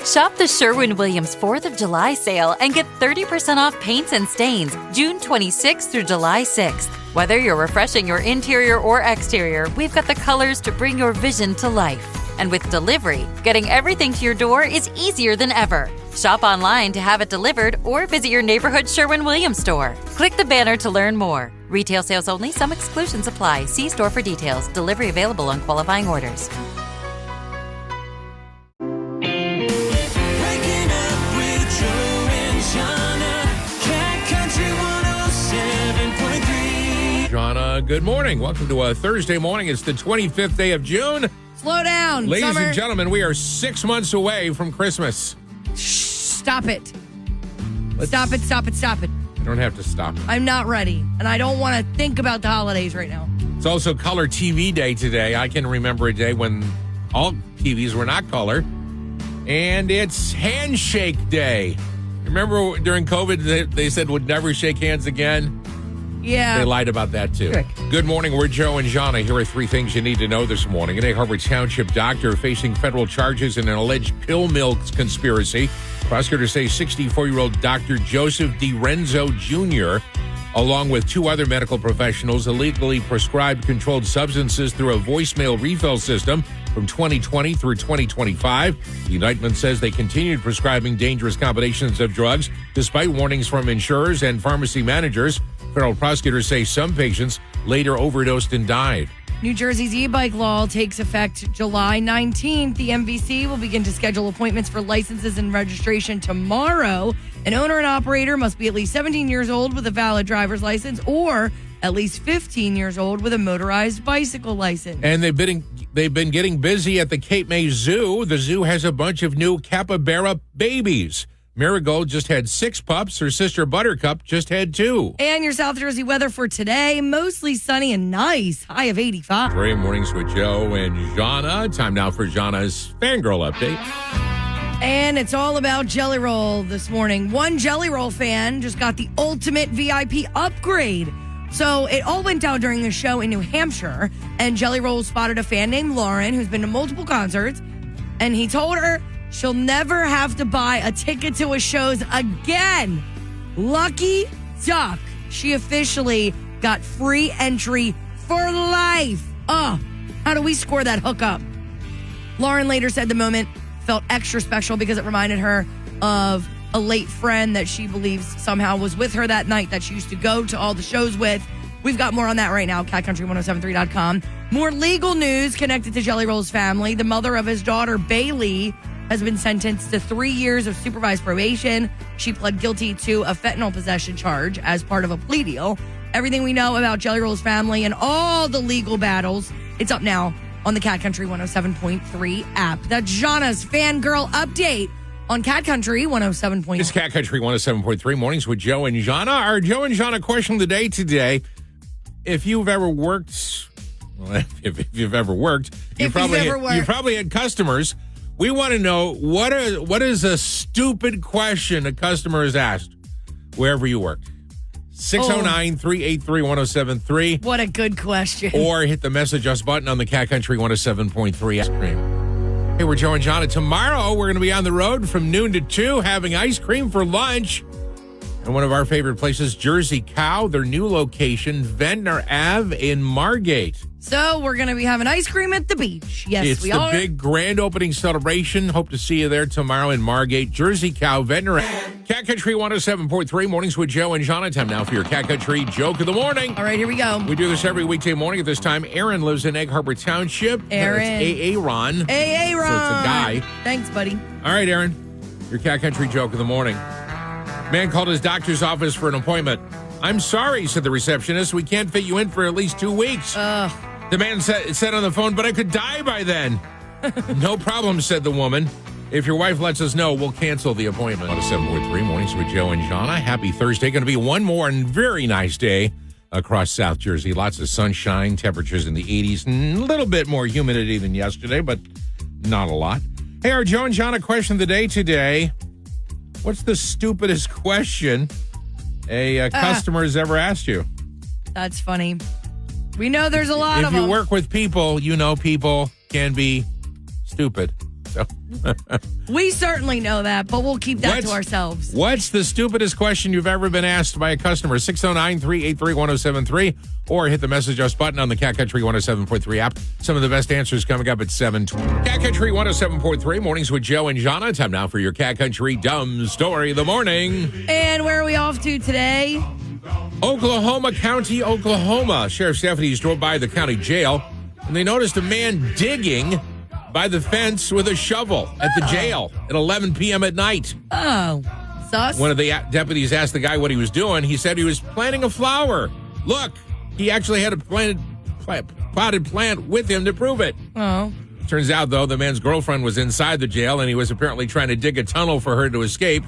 Shop the Sherwin-Williams 4th of July sale and get 30% off paints and stains June 26th through July 6th. Whether you're refreshing your interior or exterior, we've got the colors to bring your vision to life. And with delivery, getting everything to your door is easier than ever. Shop online to have it delivered or visit your neighborhood Sherwin-Williams store. Click the banner to learn more. Retail sales only. Some exclusions apply. See store for details. Delivery available on qualifying orders. Jahna, good morning. Welcome to a Thursday morning. It's the 25th day of June. Slow down. Ladies Summer. and gentlemen, we are 6 months away from Christmas. Stop it. Stop it. I don't have to stop. I'm not ready, and I don't want to think about the holidays right now. It's also Color TV Day today. I can remember a day when all TVs were not color. And it's Handshake Day. Remember during COVID, they said would never shake hands again? Yeah. They lied about that, too. Correct. Good morning. We're Joe and Jahna. Here are three things you need to know this morning. An Egg Harbor Township doctor facing federal charges in an alleged pill mill conspiracy. Prosecutors say 64-year-old Dr. Joseph DiRenzo Jr., along with two other medical professionals, illegally prescribed controlled substances through a voicemail refill system from 2020 through 2025. The indictment says they continued prescribing dangerous combinations of drugs despite warnings from insurers and pharmacy managers. Federal prosecutors say some patients later overdosed and died. New Jersey's e-bike law takes effect July 19th. The MVC will begin to schedule appointments for licenses and registration tomorrow. An owner and operator must be at least 17 years old with a valid driver's license or at least 15 years old with a motorized bicycle license. And they've been getting busy at the Cape May Zoo. The zoo has a bunch of new capybara babies. Marigold just had 6 pups. Her sister Buttercup just had 2. And your South Jersey weather for today, mostly sunny and nice, high of 85. Great mornings with Joe and Jahna. Time now for Jahna's Fangirl Update. And it's all about Jelly Roll this morning. One Jelly Roll fan just got the ultimate VIP upgrade. So it all went down during the show in New Hampshire, and Jelly Roll spotted a fan named Lauren who's been to multiple concerts, and he told her she'll never have to buy a ticket to his shows again. Lucky duck. She officially got free entry for life. Oh, how do we score that hookup? Lauren later said the moment felt extra special because it reminded her of a late friend that she believes somehow was with her that night that she used to go to all the shows with. We've got more on that right now, catcountry1073.com. More legal news connected to Jelly Roll's family. The mother of his daughter, Bailey, has been sentenced to 3 years of supervised probation. She pled guilty to a fentanyl possession charge as part of a plea deal. Everything we know about Jelly Roll's family and all the legal battles, it's up now on the Cat Country 107.3 app. That's Jahna's Fangirl Update on Cat Country 107.3. It's Cat Country 107.3 mornings with Joe and Jahna. Our Joe and Jahna question of the day today. If you've ever worked, if you've ever worked, you probably had customers. We want to know what is a stupid question a customer has asked wherever you worked. 609-383-1073. What a good question. Or hit the message us button on the Cat Country 107.3 ice cream. Hey, we're Joe and Jahna. Tomorrow, we're going to be on the road from noon to 2 having ice cream for lunch. And one of our favorite places, Jersey Cow, their new location, Ventnor Ave in Margate. So we're going to be having ice cream at the beach. Yes, we are. It's the big grand opening celebration. Hope to see you there tomorrow in Margate. Jersey Cow, Ventnor Ave. Cat Country 107.3, mornings with Joe and Jahna. Time now for your Cat Country joke of the morning. All right, here we go. We do this every weekday morning at this time. Aaron lives in Egg Harbor Township. Aaron. It's Aaron. Aaron. So it's a guy. Thanks, buddy. All right, Aaron. Your Cat Country joke of the morning. Man called his doctor's office for an appointment. "I'm sorry," said the receptionist. "We can't fit you in for at least 2 weeks." The man said on the phone, "But I could die by then." "No problem," said the woman. "If your wife lets us know, we'll cancel the appointment." 107.3 mornings with Joe and Jahna. Happy Thursday. Going to be one more and very nice day across South Jersey. Lots of sunshine, temperatures in the 80s, and a little bit more humidity than yesterday, but not a lot. Hey, our Joe and Jahna question of the day today. What's the stupidest question a customer has ever asked you? That's funny. We know there's a lot of them. If you work with people, you know people can be stupid. So We certainly know that, but we'll keep that to ourselves. What's the stupidest question you've ever been asked by a customer? 609-383-1073, or hit the message us button on the Cat Country 107.3 app. Some of the best answers coming up at 7:20. Cat Country 107.3, mornings with Joe and Jahna. Time now for your Cat Country Dumb Story of the Morning. And where are we off to today? Oklahoma County, Oklahoma. Sheriff's deputies drove by the county jail, and they noticed a man digging by the fence with a shovel at the jail at 11 p.m. at night. Oh, sus. One of the deputies asked the guy what he was doing. He said he was planting a flower. Look, he actually had a potted plant with him to prove it. Oh. Turns out, though, the man's girlfriend was inside the jail, and he was apparently trying to dig a tunnel for her to escape.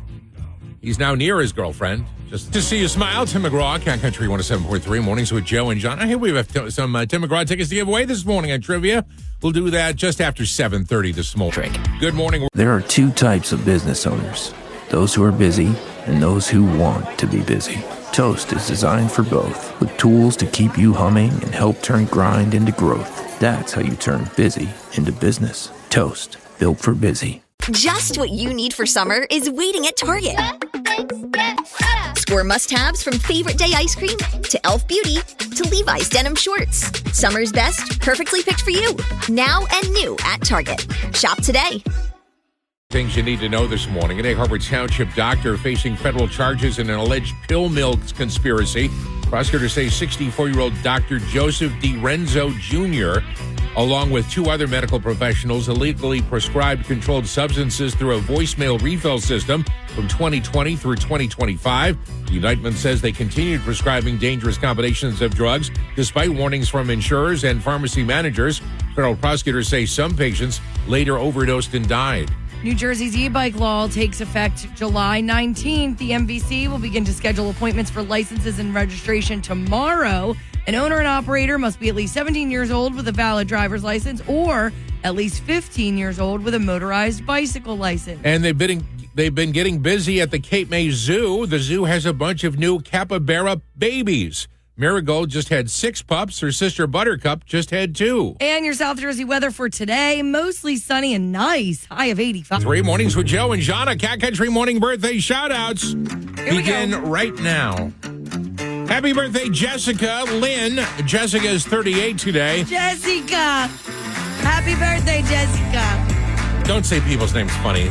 He's now near his girlfriend. Just to see you smile, Tim McGraw, Cat Country 107.3, mornings with Joe and John. Here we have some Tim McGraw tickets to give away this morning on Trivia. We'll do that just after 7:30 this morning. Good morning. There are two types of business owners, those who are busy and those who want to be busy. Toast is designed for both, with tools to keep you humming and help turn grind into growth. That's how you turn busy into business. Toast, built for busy. Just what you need for summer is waiting at Target. Score must-haves from Favorite Day ice cream to Elf Beauty to Levi's denim shorts. Summer's best, perfectly picked for you. Now and new at Target. Shop today. Things you need to know this morning. An Egg Harbor Township doctor facing federal charges in an alleged pill mill conspiracy. Prosecutors say 64-year-old Dr. Joseph DiRenzo Jr., along with two other medical professionals, illegally prescribed controlled substances through a voicemail refill system from 2020 through 2025. The indictment says they continued prescribing dangerous combinations of drugs despite warnings from insurers and pharmacy managers. Federal prosecutors say some patients later overdosed and died. New Jersey's e-bike law takes effect July 19th. The MVC will begin to schedule appointments for licenses and registration tomorrow. An owner and operator must be at least 17 years old with a valid driver's license or at least 15 years old with a motorized bicycle license. And they've been getting busy at the Cape May Zoo. The zoo has a bunch of new capybara babies. Marigold just had 6 pups. Her sister Buttercup just had 2. And your South Jersey weather for today, mostly sunny and nice. High of 85. 3 mornings with Joe and Jahna. Cat Country morning birthday shout-outs Here we begin go. right now. Happy birthday, Jessica Lynn. Jessica is 38 today. Jessica. Happy birthday, Jessica. Don't say people's names funny.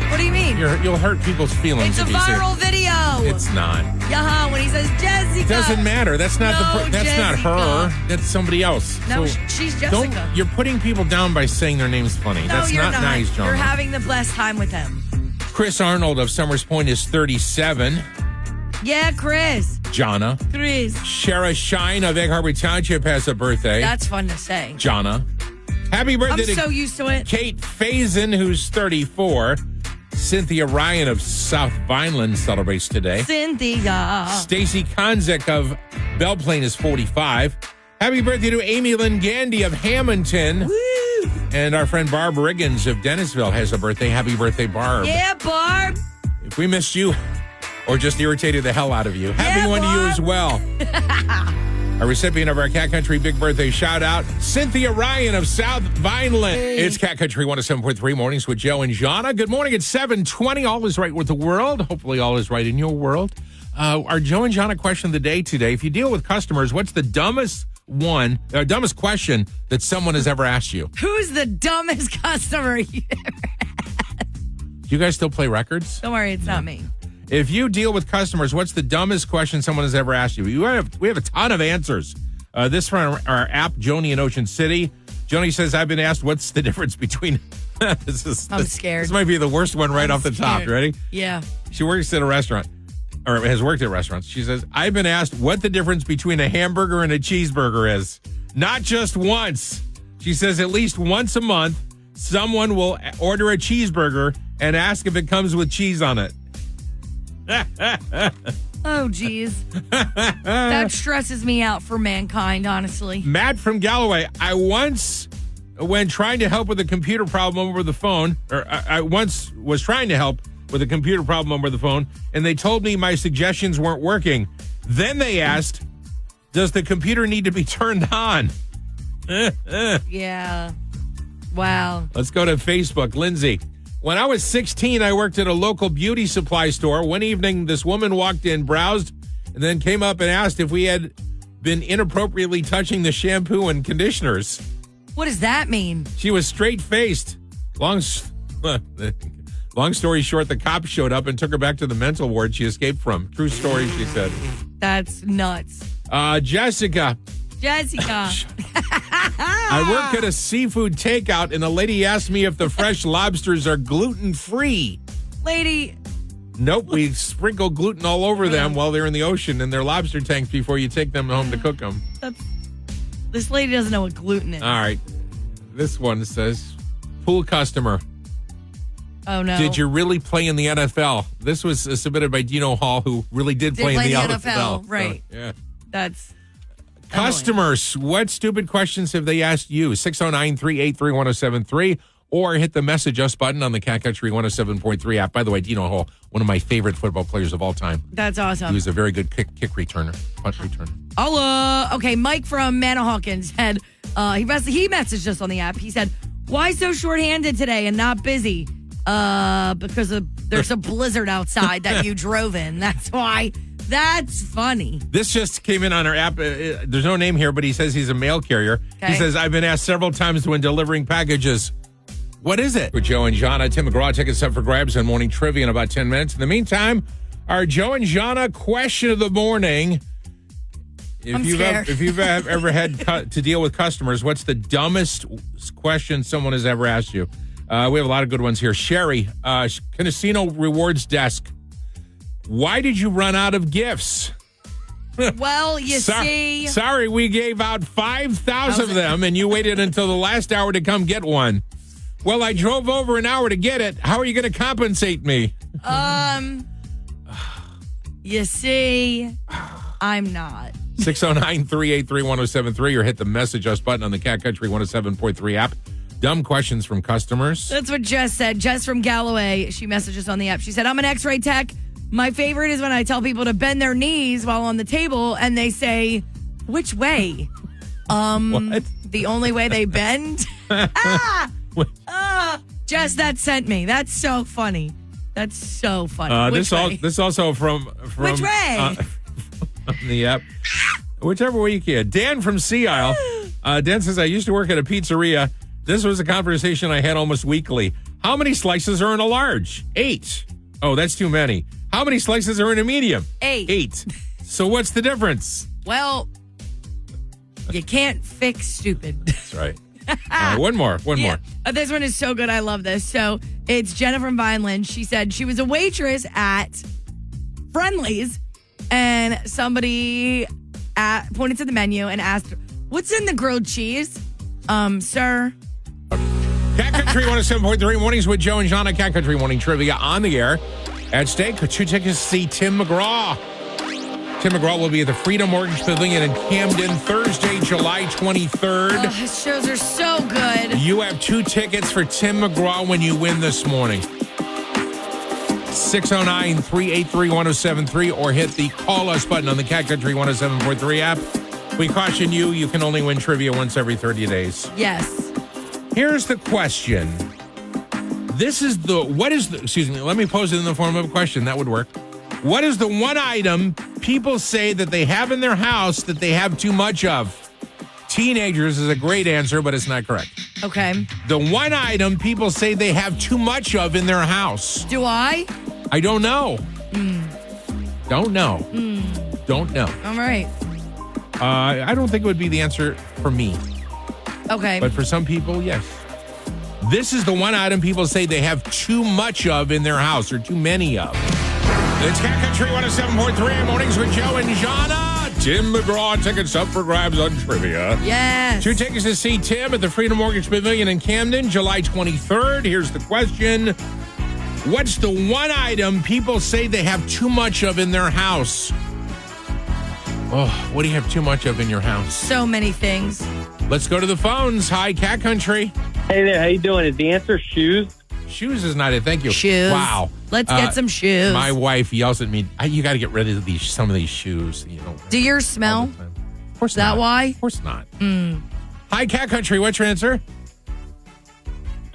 What do you mean? You'll hurt people's feelings. It's a if you say viral video. It's not. Yeah, when he says Jessica. Doesn't matter. That's not that's not her. That's somebody else. No, So she's Jessica. You're putting people down by saying their name's funny. No, That's you're not nice, John. You're having the blessed time with him. Chris Arnold of Summers Point is 37. Yeah, Chris. Jahna. Chris. Shara Shine of Egg Harbor Township has a birthday. That's fun to say. Jahna. Happy birthday I'm so used to it. Kate Faison, who's 34. Cynthia Ryan of South Vineland celebrates today. Cynthia. Stacy Konzik of Belle Plaine is 45. Happy birthday to Amy Lynn Gandy of Hamilton. Woo. And our friend Barb Riggins of Dennisville has a birthday. Happy birthday, Barb. Yeah, Barb. If we missed you or just irritated the hell out of you, happy one to you as well. A recipient of our Cat Country Big Birthday shout-out, Cynthia Ryan of South Vineland. Hey. It's Cat Country 107.3 mornings with Joe and Jahna. Good morning. It's 7:20. All is right with the world. Hopefully all is right in your world. Our Joe and Jahna question of the day today. If you deal with customers, what's the dumbest question that someone has ever asked you? Who's the dumbest customer you ever had? Do you guys still play records? Don't worry, it's not me. If you deal with customers, what's the dumbest question someone has ever asked you? We have a ton of answers. This from our app, Joni in Ocean City. Joni says, I've been asked what's the difference between... I'm scared. This might be the worst one right off the top. Ready? Yeah. She works at a restaurant, or has worked at restaurants. She says, I've been asked what the difference between a hamburger and a cheeseburger is. Not just once. She says at least once a month, someone will order a cheeseburger and ask if it comes with cheese on it. Oh, geez. That stresses me out for mankind, honestly. Matt from Galloway. I once, when trying to help with a computer problem over the phone, I once was trying to help with a computer problem over the phone, and they told me my suggestions weren't working. Then they asked, does the computer need to be turned on? Yeah. Wow. Let's go to Facebook. Lindsay. When I was 16, I worked at a local beauty supply store. One evening, this woman walked in, browsed, and then came up and asked if we had been inappropriately touching the shampoo and conditioners. What does that mean? She was straight-faced. Long story short, the cops showed up and took her back to the mental ward she escaped from. True story, she said. That's nuts. Jessica. I work at a seafood takeout, and the lady asked me if the fresh lobsters are gluten-free. Lady. Nope, we sprinkle gluten all over them while they're in the ocean in their lobster tanks before you take them home to cook them. This lady doesn't know what gluten is. All right. This one says, pool customer. Oh, no. Did you really play in the NFL? This was submitted by Dino Hall, who really did play in the NFL. Right. So, yeah. That's Customers, what stupid questions have they asked you? 609-383-1073 or hit the message us button on the Cat Country 107.3 app. By the way, Dino Hall, one of my favorite football players of all time. That's awesome. He was a very good kick returner, punt returner. Okay, Mike from Manahawkin said, he messaged us on the app. He said, why so short-handed today and not busy? Because there's a blizzard outside that you drove in. That's why. That's funny. This just came in on our app. There's no name here, but he says he's a mail carrier. Okay. He says, I've been asked several times when delivering packages. What is it? With Joe and Jahna, Tim McGraw, tickets up for grabs on morning trivia in about 10 minutes. In the meantime, our Joe and Jahna question of the morning. I'm scared. If you've ever had to deal with customers, what's the dumbest question someone has ever asked you? We have a lot of good ones here. Sherry, Casino Rewards Desk. Why did you run out of gifts? Well, you see. Sorry, we gave out 5,000 of them, and you waited until the last hour to come get one. Well, I drove over an hour to get it. How are you going to compensate me? You see, I'm not. 609-383-1073 or hit the message us button on the Cat Country 107.3 app. Dumb questions from customers. That's what Jess said. Jess from Galloway, she messaged us on the app. She said, I'm an x-ray tech. My favorite is when I tell people to bend their knees while on the table and they say, which way? What? The only way they bend? Jess, that sent me. That's so funny. That's so funny. This also from which way? On the app. Whichever way you can. Dan from Sea Isle. Dan says, I used to work at a pizzeria. This was a conversation I had almost weekly. How many slices are in a large? 8. Oh, that's too many. How many slices are in a medium? 8. So what's the difference? Well, you can't fix stupid. That's right. One more. This one is so good. I love this. So it's Jenna from Vineland. She said she was a waitress at Friendly's and somebody pointed to the menu and asked, what's in the grilled cheese? Sir? Cat Country 107.3 mornings with Joe and Jahna. Cat Country morning trivia on the air. At stake, 2 tickets to see Tim McGraw. Tim McGraw will be at the Freedom Mortgage Pavilion in Camden Thursday, July 23rd. Oh, his shows are so good. You have 2 tickets for Tim McGraw when you win this morning. 609-383-1073 or hit the call us button on the Cat Country 107.3 app. We caution you, you can only win trivia once every 30 days. Yes. Here's the question. Let me pose it in the form of a question. That would work. What is the one item people say that they have in their house that they have too much of? Teenagers is a great answer, but it's not correct. Okay. The one item people say they have too much of in their house. Do I? I don't know. Don't know. Don't know. All right. I don't think it would be the answer for me. Okay. But for some people, yes. This is the one item people say they have too much of in their house or too many of. It's Cat Country 107.3 mornings with Joe and Jahna. Tim McGraw, tickets up for grabs on trivia. Yes. 2 tickets to see Tim at the Freedom Mortgage Pavilion in Camden, July 23rd. Here's the question. What's the one item people say they have too much of in their house? Oh, what do you have too much of in your house? So many things. Let's go to the phones. Hi, Cat Country. Hey there, how you doing? Is the answer shoes? Shoes is not it. Thank you. Shoes. Wow. Let's get some shoes. My wife yells at me, you got to get rid of some of these shoes. You know. Do yours smell? Of course is that not. why? Of course not. Hi, Cat Country. What's your answer?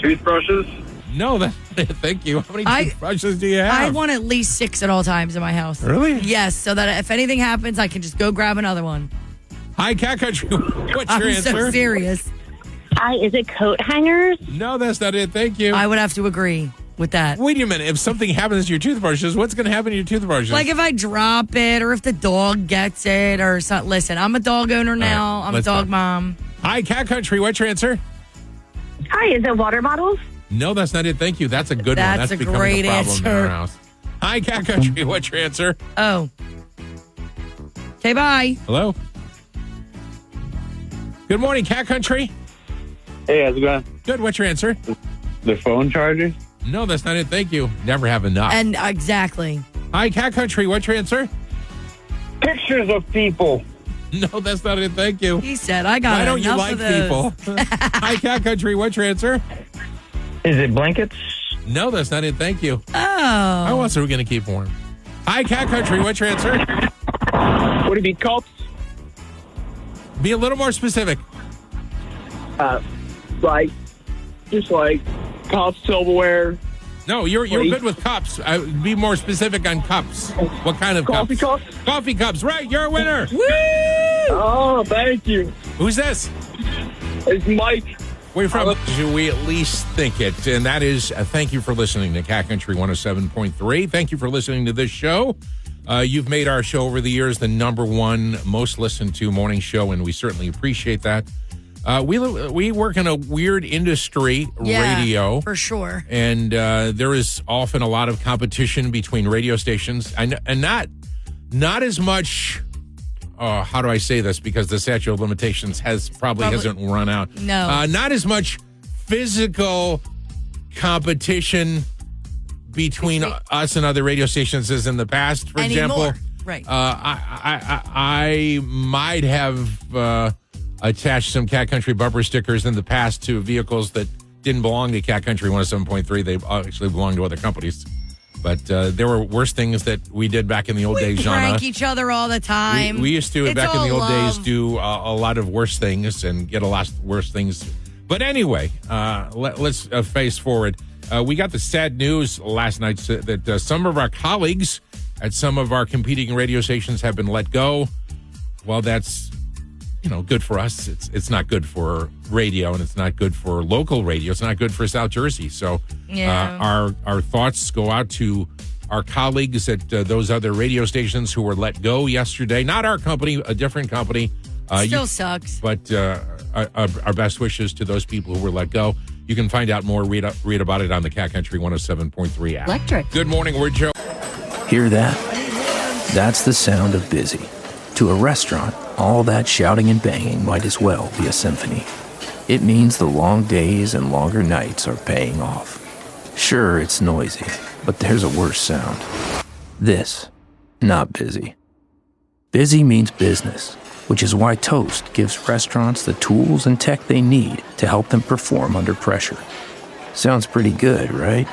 Toothbrushes? No, thank you. How many toothbrushes do you have? I want at least 6 at all times in my house. Really? Yes, so that if anything happens, I can just go grab another one. Hi, Cat Country. What's your I'm answer? so serious. Hi, is it coat hangers? No, that's not it. Thank you. I would have to agree with that. Wait a minute. If something happens to your toothbrushes, what's going to happen to your toothbrushes? Like if I drop it or if the dog gets it or something. Listen, I'm a dog owner now. right, I'm a let's dog go. mom. Hi, Cat Country. What's your answer? Hi, is it water bottles? No, that's not it. Thank you. That's a good one. That's a becoming great a problem in answer. our house. Hi, Cat Country. What's your answer? Oh. Okay, bye. Hello? Good morning, Cat Country. Hey, how's it going? Good. What's your answer? The phone charger? No, that's not it. Thank you. Never have enough. And exactly. Hi, Cat Country. What's your answer? Pictures of people. No, that's not it. Thank you. He said, I got Why don't you enough like of those. people? Hi, Cat Country. What's your answer? Is it blankets? No, that's not it. Thank you. Oh. How else are we going to keep warm? Hi, Cat Country. What's your answer? Would it be cups? Be a little more specific. Just like cups, silverware, No, you're Please. good with cups. Be more specific on cups. What kind of coffee cups? cups. Coffee cups. Right, you're a winner. Oh, thank you. Who's this? It's Mike. Where you from? Do we at least think it? And that is, thank you for listening to Cat Country 107.3. Thank you for listening to this show. You've made our show over the years the number one most listened to morning show, and we certainly appreciate that. We work in a weird industry, Yeah, radio. for sure. And there is often a lot of competition between radio stations, and not as much. How do I say this? Because the statute of limitations hasn't run out. No. Not as much physical competition between us and other radio stations as in the past. For example, Right. I might have attached some Cat Country bumper stickers in the past to vehicles that didn't belong to Cat Country 107.3. They actually belonged to other companies. But there were worse things that we did back in the old days, Jahna. Prank each other all the time. We used to, It's back in all the old days, love. do a lot of worse things and get a lot worse things. But anyway, let's face forward. We got the sad news last night that some of our colleagues at some of our competing radio stations have been let go. Well, that's good for us. It's not good for radio, and it's not good for local radio. It's not good for South Jersey. So Yeah. our thoughts go out to our colleagues at those other radio stations who were let go yesterday. Not our company, a different company. Still sucks. But our best wishes to those people who were let go. You can find out more, read about it on the Cat Country 107.3 app. Electric. Good morning, we're Joe. Hear that? That's the sound of busy. To a restaurant, all that shouting and banging might as well be a symphony. It means the long days and longer nights are paying off. Sure, it's noisy, but there's a worse sound. This, not busy. Busy means business, which is why Toast gives restaurants the tools and tech they need to help them perform under pressure. Sounds pretty good, right?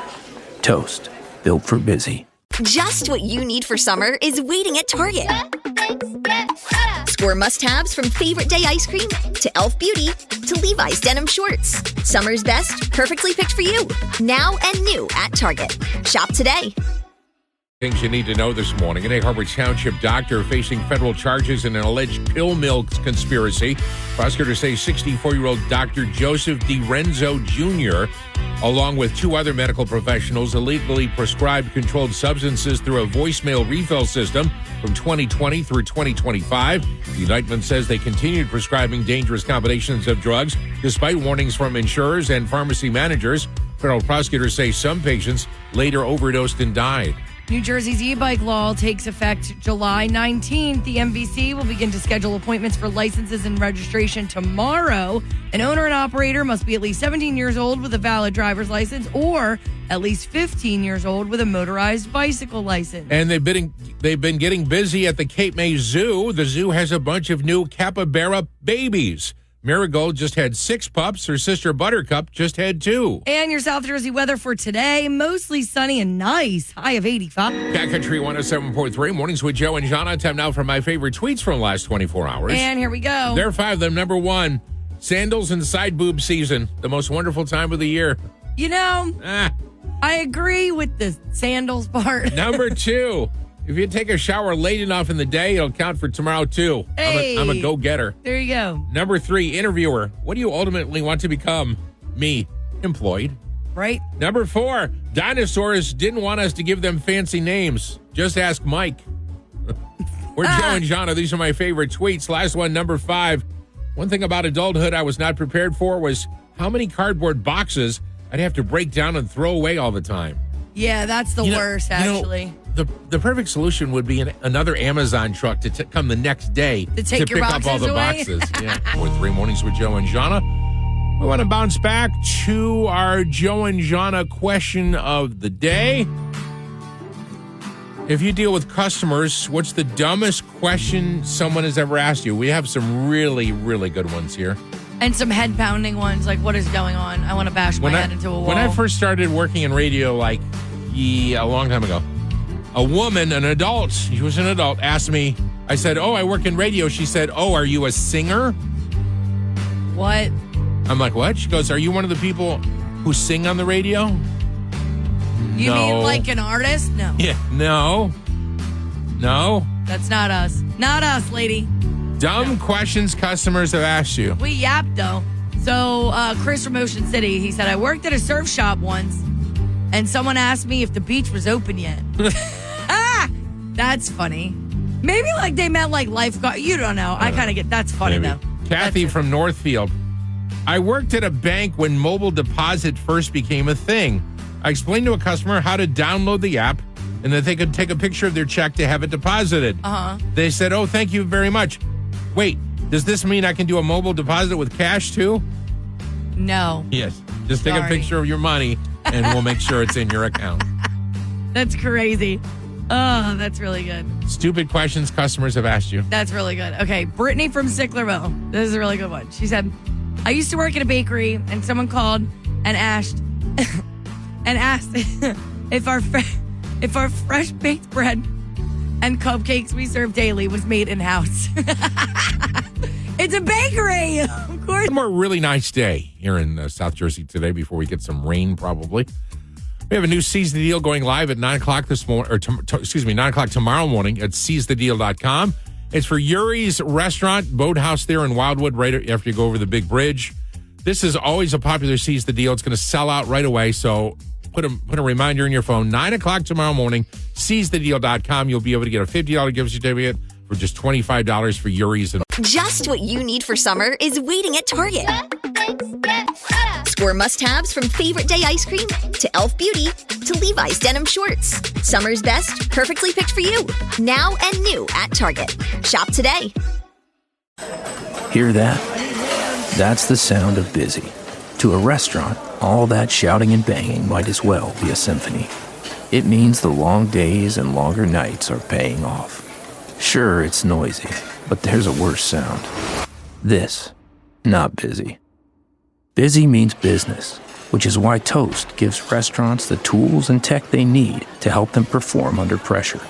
Toast, built for busy. Just what you need for summer is waiting at Target. Score must-haves from Favorite Day ice cream to e.l.f. Beauty to Levi's denim shorts. Summer's best, perfectly picked for you. Now and new at Target. Shop today. Things you need to know this morning. An Egg Harbor Township doctor facing federal charges in an alleged pill mill conspiracy. Prosecutors say 64-year-old Dr. Joseph DiRenzo Jr., along with 2 other medical professionals, illegally prescribed controlled substances through a voicemail refill system from 2020 through 2025. The indictment says they continued prescribing dangerous combinations of drugs despite warnings from insurers and pharmacy managers. Federal prosecutors say some patients later overdosed and died. New Jersey's e-bike law takes effect July 19th. The MVC will begin to schedule appointments for licenses and registration tomorrow. An owner and operator must be at least 17 years old with a valid driver's license or at least 15 years old with a motorized bicycle license. And they've been getting busy at the Cape May Zoo. The zoo has a bunch of new capybara babies. Marigold just had 6 pups. Her sister Buttercup just had 2. And your South Jersey weather for today, mostly sunny and nice. High of 85. Cat Country 107.3. Mornings with Joe and Jahna. Time now for my favorite tweets from the last 24 hours. And here we go. There are 5 of them. Number 1, sandals and side boob season. The most wonderful time of the year. I agree with the sandals part. Number 2, if you take a shower late enough in the day, it'll count for tomorrow too. Hey. I'm a go-getter. There you go. Number 3, interviewer. What do you ultimately want to become? Me, employed. Right? Number 4, dinosaurs didn't want us to give them fancy names. Just ask Mike. We're Joe and Jahna. These are my favorite tweets. Last one, number 5. One thing about adulthood I was not prepared for was how many cardboard boxes I'd have to break down and throw away all the time. Yeah, that's the worst, actually. The perfect solution would be another Amazon truck to come the next day To take your pick up all boxes the away? boxes. Yeah. 3 mornings with Joe and Jahna. We want to bounce back to our Joe and Jahna question of the day. If you deal with customers, what's the dumbest question someone has ever asked you? We have some really, really good ones here. And some head-pounding ones, like, what is going on? I want to bash my head into a wall. When I first started working in radio, a long time ago, a woman, an adult, she was an adult, asked me, I said, oh, I work in radio. She said, oh, are you a singer? What? I'm like, what? She goes, are you one of the people who sing on the radio? You No. mean like an artist? No. Yeah, no. That's not us. Not us, lady. Dumb questions customers have asked you. We yapped, though. So, Chris from Ocean City, he said, I worked at a surf shop once, and someone asked me if the beach was open yet. That's funny. Maybe like they meant like lifeguard. You don't know. I kind of get that's funny, Maybe. though. Kathy That's from Northfield. I worked at a bank when mobile deposit first became a thing. I explained to a customer how to download the app and that they could take a picture of their check to have it deposited. They said, oh, thank you very much. Wait, does this mean I can do a mobile deposit with cash too? No. Yes. Just take a Sorry. picture of your money and we'll make sure it's in your account. That's crazy. Oh, that's really good. Stupid questions customers have asked you. That's really good. Okay, Brittany from Sicklerville. This is a really good one. She said, I used to work at a bakery and someone called and asked if our fresh baked bread and cupcakes we serve daily was made in-house. It's a bakery, of course. One more really nice day here in South Jersey today before we get some rain probably. We have a new Seize the Deal going live at 9 o'clock this morning, 9 o'clock tomorrow morning at seizethedeal.com. It's for Yuri's Restaurant, Boathouse there in Wildwood, right after you go over the big bridge. This is always a popular Seize the Deal. It's going to sell out right away, so put a reminder in your phone. 9 o'clock tomorrow morning, seizethedeal.com. You'll be able to get a $50 gift certificate for just $25 for Yuri's. Just what you need for summer is waiting at Target. Score must-haves from favorite day ice cream to e.l.f. Beauty to Levi's denim shorts. Summer's best, perfectly picked for you. Now and new at Target. Shop today. Hear that? That's the sound of busy. To a restaurant, all that shouting and banging might as well be a symphony. It means the long days and longer nights are paying off. Sure, it's noisy, but there's a worse sound. This, not busy. Busy means business, which is why Toast gives restaurants the tools and tech they need to help them perform under pressure.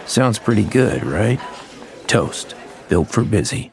Sounds pretty good, right? Toast, built for busy.